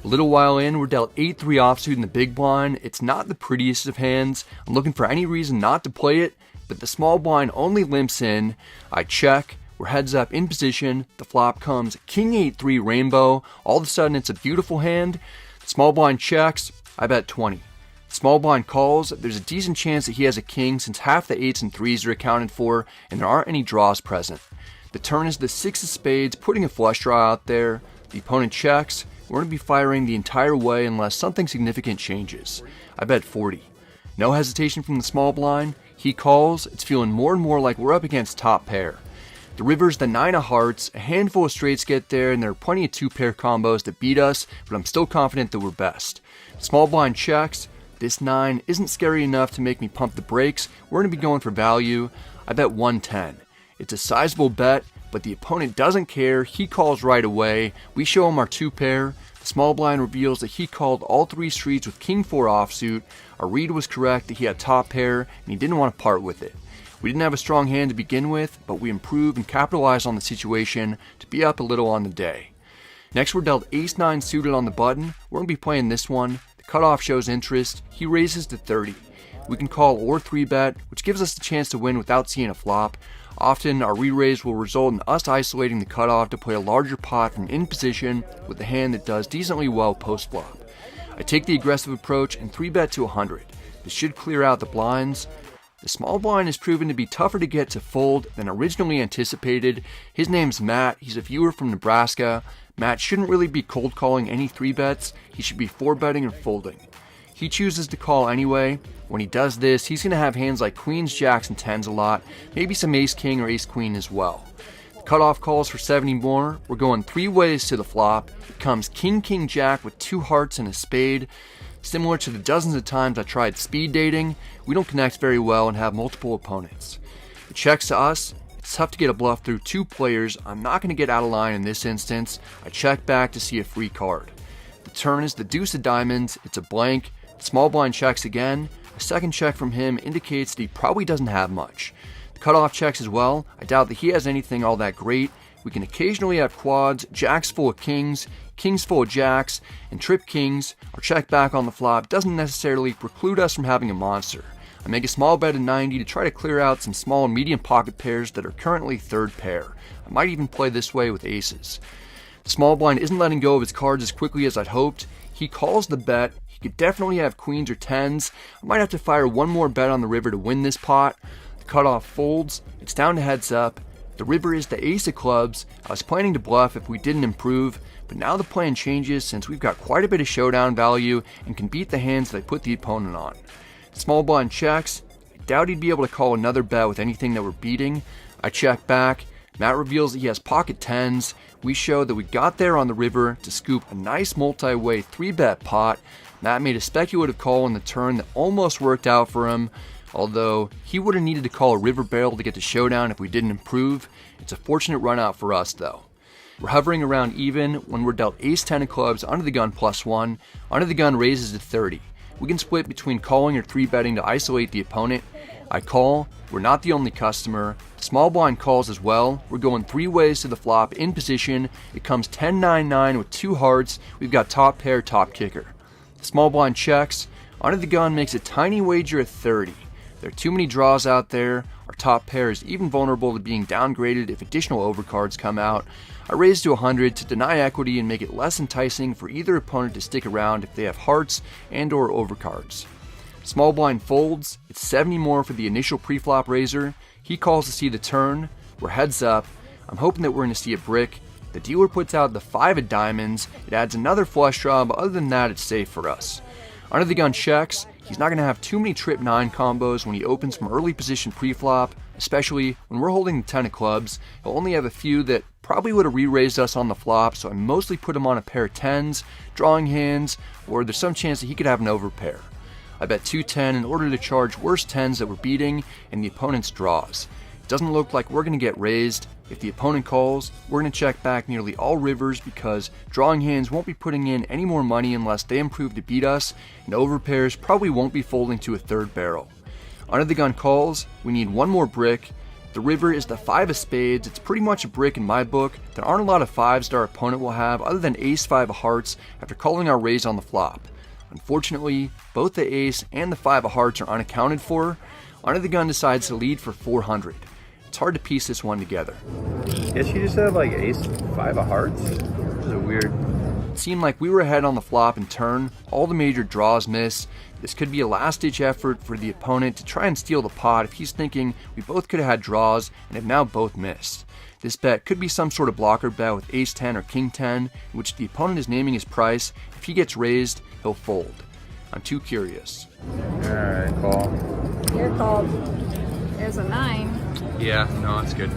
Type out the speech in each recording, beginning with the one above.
A little while in, we're dealt 8-3 offsuit in the big blind. It's not the prettiest of hands. I'm looking for any reason not to play it, but the small blind only limps in. I check. We're heads up in position. The flop comes king 8-3 rainbow. All of a sudden, it's a beautiful hand. The small blind checks. I bet 20. The small blind calls. There's a decent chance that he has a king since half the 8s and 3s are accounted for, and there aren't any draws present. The turn is the 6 of spades, putting a flush draw out there. The opponent checks. We're going to be firing the entire way unless something significant changes. I bet 40. No hesitation from the small blind. He calls. It's feeling more and more like we're up against top pair. The river's the 9 of hearts. A handful of straights get there, and there are plenty of 2-pair combos that beat us, but I'm still confident that we're best. Small blind checks. This 9 isn't scary enough to make me pump the brakes. We're going to be going for value. I bet 110. It's a sizable bet, but the opponent doesn't care. He calls right away. We show him our 2-pair. The small blind reveals that he called all 3 streets with king 4 offsuit. Our read was correct that he had top pair, and he didn't want to part with it. We didn't have a strong hand to begin with, but we improved and capitalized on the situation to be up a little on the day. Next, we're dealt ace-9 suited on the button. We're going to be playing this one. The cutoff shows interest. He raises to 30. We can call or 3-bet, which gives us the chance to win without seeing a flop. Often, our re-raise will result in us isolating the cutoff to play a larger pot from in position with a hand that does decently well post-flop. I take the aggressive approach and 3-bet to 100. This should clear out the blinds. The small blind has proven to be tougher to get to fold than originally anticipated. His name's Matt. He's a viewer from Nebraska. Matt shouldn't really be cold calling any 3-bets. He should be 4-betting or folding. He chooses to call anyway. When he does this, he's going to have hands like queens, jacks, and 10s a lot, maybe some ace-king or ace-queen as well. The cutoff calls for 70 more. We're going 3 ways to the flop. It comes king-king-jack with 2 hearts and a spade. Similar to the dozens of times I tried speed dating, we don't connect very well and have multiple opponents. It checks to us. It's tough to get a bluff through 2 players. I'm not going to get out of line in this instance. I check back to see a free card. The turn is the deuce of diamonds. It's a blank. The small blind checks again. A second check from him indicates that he probably doesn't have much. The cutoff checks as well. I doubt that he has anything all that great. We can occasionally have quads, jacks full of kings, kings full of jacks, and trip kings. Our check back on the flop doesn't necessarily preclude us from having a monster. I make a small bet of 90 to try to clear out some small and medium pocket pairs that are currently 3rd pair. I might even play this way with aces. The small blind isn't letting go of his cards as quickly as I'd hoped. He calls the bet. He could definitely have queens or 10s. I might have to fire one more bet on the river to win this pot. The cutoff folds. It's down to heads up. The river is the ace of clubs. I was planning to bluff if we didn't improve, but now the plan changes since we've got quite a bit of showdown value and can beat the hands that I put the opponent on. The small blind checks. I doubt he'd be able to call another bet with anything that we're beating. I check back. Matt reveals that he has pocket 10s. We show that we got there on the river to scoop a nice multi-way 3-bet pot. Matt made a speculative call on the turn that almost worked out for him, although he would have needed to call a river barrel to get to showdown if we didn't improve. It's a fortunate run out for us though. We're hovering around even when we're dealt ace-10 of clubs under the gun +1. Under the gun raises to 30. We can split between calling or 3-betting to isolate the opponent. I call. We're not the only customer. The small blind calls as well. We're going 3 ways to the flop in position. It comes 10-9-9 with 2 hearts. We've got top pair, top kicker. The small blind checks. Under the gun makes a tiny wager at 30. There are too many draws out there. Our top pair is even vulnerable to being downgraded if additional overcards come out. I raise to 100 to deny equity and make it less enticing for either opponent to stick around if they have hearts and or overcards. Small blind folds. It's 70 more for the initial pre-flop raiser. He calls to see the turn. We're heads up. I'm hoping that we're going to see a brick. The dealer puts out the 5 of diamonds. It adds another flush draw, but other than that, it's safe for us. Under the gun checks. He's not going to have too many trip 9 combos when he opens from early position pre-flop, especially when we're holding the 10 of clubs. He'll only have a few that probably would have re-raised us on the flop, so I mostly put him on a pair of 10s, drawing hands, or there's some chance that he could have an overpair. I bet 210 in order to charge worse 10s that we're beating and the opponent's draws. It doesn't look like we're going to get raised. If the opponent calls, we're going to check back nearly all rivers because drawing hands won't be putting in any more money unless they improve to beat us, and overpairs probably won't be folding to a 3rd barrel. Under the gun calls, we need one more brick. The river is the 5 of spades. It's pretty much a brick in my book. There aren't a lot of 5s that our opponent will have other than ace-5 of hearts after calling our raise on the flop. Unfortunately, both the ace and the 5 of hearts are unaccounted for. Under the gun decides to lead for 400. It's hard to piece this one together. Guess you just have like ace-5 of hearts? This is weird. It seemed like we were ahead on the flop and turn. All the major draws miss. This could be a last-ditch effort for the opponent to try and steal the pot if he's thinking we both could have had draws and have now both missed. This bet could be some sort of blocker bet with ace-10 or king-10, in which the opponent is naming his price. If he gets raised, he'll fold. I'm too curious. Alright, call. You're called. There's a 9. Yeah, no, that's good.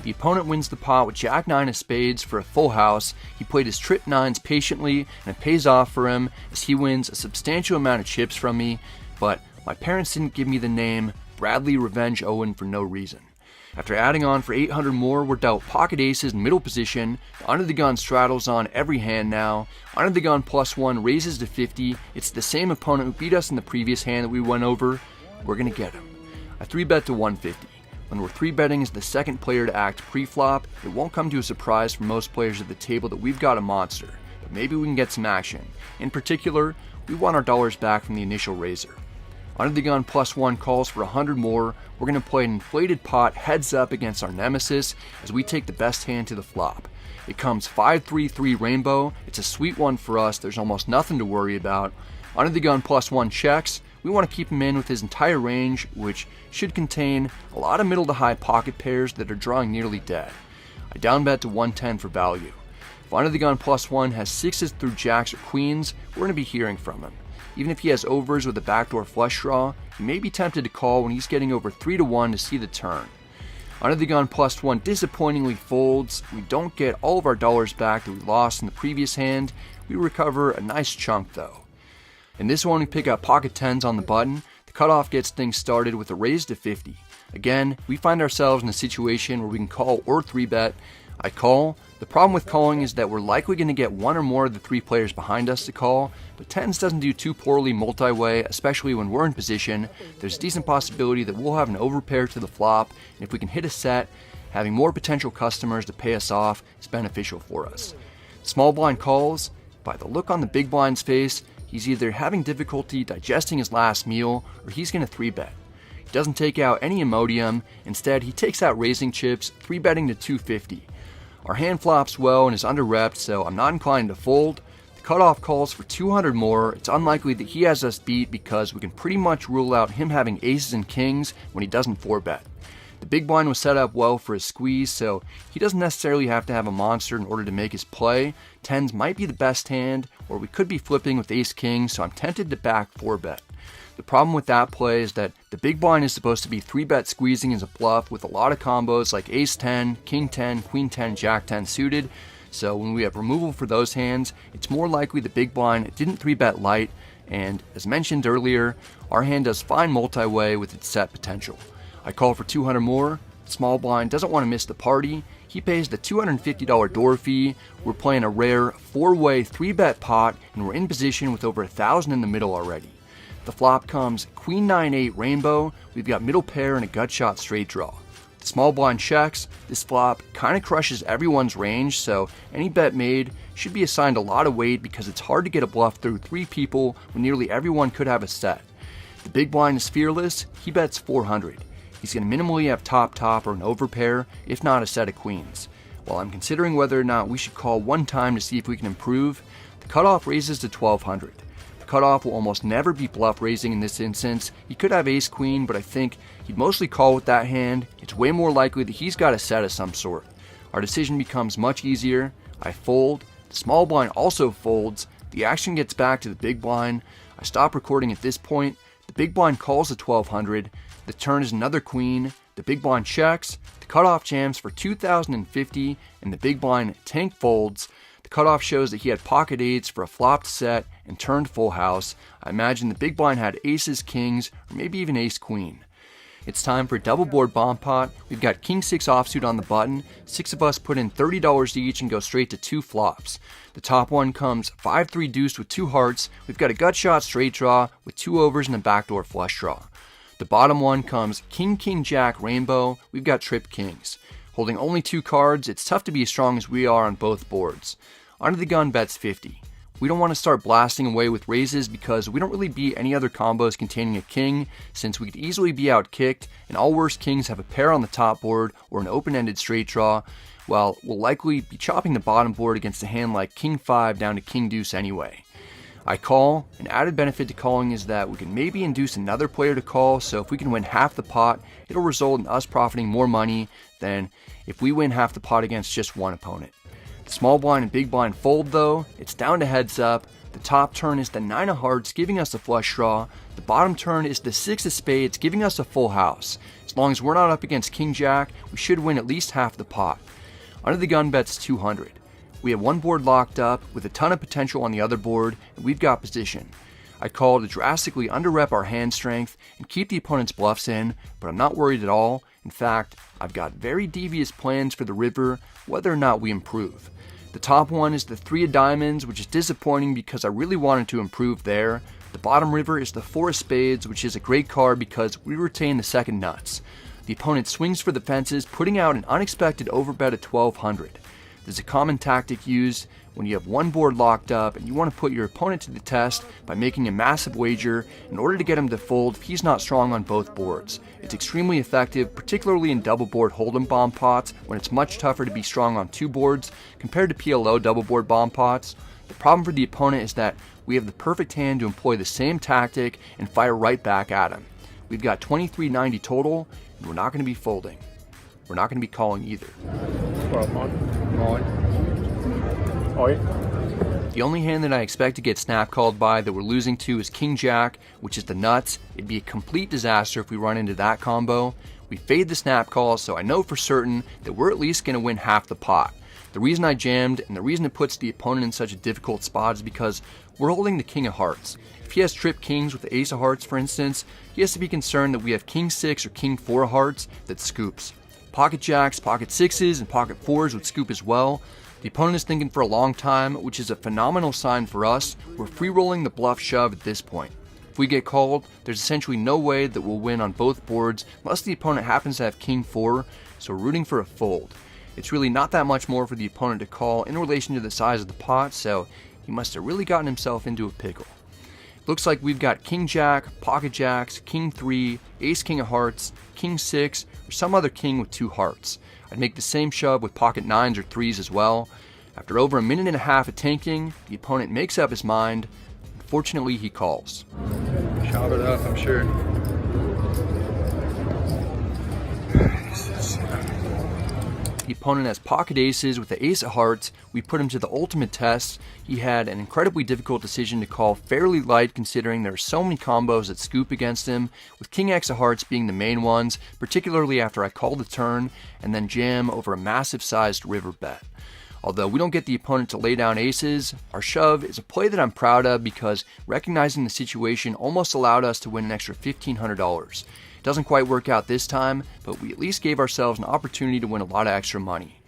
The opponent wins the pot with jack-9 of spades for a full house. He played his trip 9s patiently, and it pays off for him as he wins a substantial amount of chips from me, but my parents didn't give me the name Bradley Revenge Owen for no reason. After adding on for 800 more, we're dealt pocket aces in middle position. The under the gun straddles on every hand now. Under the gun +1 raises to 50. It's the same opponent who beat us in the previous hand that we went over. We're gonna get him. I 3-bet to 150. When we're 3-betting as the second player to act pre-flop, it won't come to a surprise for most players at the table that we've got a monster, but maybe we can get some action. In particular, we want our dollars back from the initial raiser. Under the gun +1 calls for 100 more. We're going to play an inflated pot heads up against our nemesis as we take the best hand to the flop. It comes 5-3-3 rainbow. It's a sweet one for us. There's almost nothing to worry about. Under the gun +1 checks. We want to keep him in with his entire range, which should contain a lot of middle to high pocket pairs that are drawing nearly dead. I down bet to 110 for value. If under the gun +1 has 6s through jacks or queens, we're going to be hearing from him. Even if he has overs with a backdoor flush draw, he may be tempted to call when he's getting over 3-1 to see the turn. Under the gun +1 disappointingly folds. We don't get all of our dollars back that we lost in the previous hand. We recover a nice chunk though. In this one, we pick up pocket 10s on the button. The cutoff gets things started with a raise to 50. Again, we find ourselves in a situation where we can call or 3-bet. I call. The problem with calling is that we're likely going to get one or more of the 3 players behind us to call, but 10s doesn't do too poorly multi-way, especially when we're in position. There's a decent possibility that we'll have an overpair to the flop, and if we can hit a set, having more potential customers to pay us off is beneficial for us. Small blind calls. By the look on the big blind's face, he's either having difficulty digesting his last meal or he's going to 3-bet. He doesn't take out any Imodium. Instead, he takes out raising chips, 3-betting to 250. Our hand flops well and is under-repped, so I'm not inclined to fold. The cutoff calls for 200 more. It's unlikely that he has us beat because we can pretty much rule out him having aces and kings when he doesn't 4-bet. The big blind was set up well for his squeeze, so he doesn't necessarily have to have a monster in order to make his play. 10s might be the best hand, or we could be flipping with ace-king, so I'm tempted to back 4-bet. The problem with that play is that the big blind is supposed to be 3-bet squeezing as a bluff with a lot of combos like ace-10, king-10, queen-10, jack-10 suited, so when we have removal for those hands, it's more likely the big blind didn't 3-bet light, and as mentioned earlier, our hand does fine multi-way with its set potential. I call for 200 more. Small blind doesn't want to miss the party. He pays the $250 door fee. We're playing a rare 4-way 3-bet pot, and we're in position with over 1,000 in the middle already. The flop comes queen 9-8 rainbow. We've got middle pair and a gut shot straight draw. The small blind checks. This flop kind of crushes everyone's range, so any bet made should be assigned a lot of weight because it's hard to get a bluff through 3 people when nearly everyone could have a set. The big blind is fearless. He bets 400. He's going to minimally have top-top or an overpair, if not a set of queens. While I'm considering whether or not we should call one time to see if we can improve, the cutoff raises to 1200. The cutoff will almost never be bluff raising in this instance. He could have ace-queen, but I think he'd mostly call with that hand. It's way more likely that he's got a set of some sort. Our decision becomes much easier. I fold. The small blind also folds. The action gets back to the big blind. I stop recording at this point. The big blind calls to 1200. The turn is another queen. The big blind checks. The cutoff jams for 2050, and the big blind tank folds. The cutoff shows that he had pocket 8s for a flopped set and turned full house. I imagine the big blind had aces, kings, or maybe even ace-queen. It's time for a double board bomb pot. We've got king 6 offsuit on the button. 6 of us put in $30 each and go straight to 2 flops. The top one comes 5-3 deuce with 2 hearts. We've got a gut shot straight draw with 2 overs and a backdoor flush draw. The the bottom one comes king, king, jack, rainbow. We've got trip kings. Holding only 2 cards, it's tough to be as strong as we are on both boards. Under the gun bets 50. We don't want to start blasting away with raises because we don't really beat any other combos containing a king, since we could easily be outkicked and all worst kings have a pair on the top board or an open-ended straight draw, while we'll likely be chopping the bottom board against a hand like king 5 down to king deuce anyway. I call. An added benefit to calling is that we can maybe induce another player to call, so if we can win half the pot, it'll result in us profiting more money than if we win half the pot against just one opponent. The small blind and big blind fold though, it's down to heads up. The top turn is the 9 of hearts, giving us a flush draw. The bottom turn is the 6 of spades, giving us a full house. As long as we're not up against king jack, we should win at least half the pot. Under the gun bets 200. We have one board locked up with a ton of potential on the other board, and we've got position. I call to drastically under-rep our hand strength and keep the opponent's bluffs in, but I'm not worried at all. In fact, I've got very devious plans for the river, whether or not we improve. The top one is the 3 of diamonds, which is disappointing because I really wanted to improve there. The bottom river is the 4 of spades, which is a great card because we retain the second nuts. The opponent swings for the fences, putting out an unexpected overbet at 1200. There's a common tactic used when you have one board locked up and you want to put your opponent to the test by making a massive wager in order to get him to fold if he's not strong on both boards. It's extremely effective, particularly in double board hold'em bomb pots when it's much tougher to be strong on 2 boards compared to PLO double board bomb pots. The problem for the opponent is that we have the perfect hand to employ the same tactic and fire right back at him. We've got 2390 total, and we're not going to be folding. We're not going to be calling either. The only hand that I expect to get snap called by that we're losing to is king jack, which is the nuts. It'd be a complete disaster if we run into that combo. We fade the snap call, so I know for certain that we're at least going to win half the pot. The reason I jammed and the reason it puts the opponent in such a difficult spot is because we're holding the king of hearts. If he has trip kings with the ace of hearts, for instance, he has to be concerned that we have king 6 or king 4 of hearts that scoops. Pocket jacks, pocket 6s, and pocket 4s would scoop as well. The opponent is thinking for a long time, which is a phenomenal sign for us. We're free-rolling the bluff shove at this point. If we get called, there's essentially no way that we'll win on both boards unless the opponent happens to have king 4, so we're rooting for a fold. It's really not that much more for the opponent to call in relation to the size of the pot, so he must have really gotten himself into a pickle. Looks like we've got king jack, pocket jacks, king 3, ace king of hearts, king 6, or some other king with 2 hearts. I'd make the same shove with pocket 9s or 3s as well. After over a minute and a half of tanking, the opponent makes up his mind. Unfortunately, he calls. Chop it up, I'm sure. The opponent has pocket aces with the ace of hearts. We put him to the ultimate test. He had an incredibly difficult decision to call fairly light considering there are so many combos that scoop against him, with king x of hearts being the main ones, particularly after I call the turn and then jam over a massive sized river bet. Although we don't get the opponent to lay down aces, our shove is a play that I'm proud of because recognizing the situation almost allowed us to win an extra $1,500. Doesn't quite work out this time, but we at least gave ourselves an opportunity to win a lot of extra money.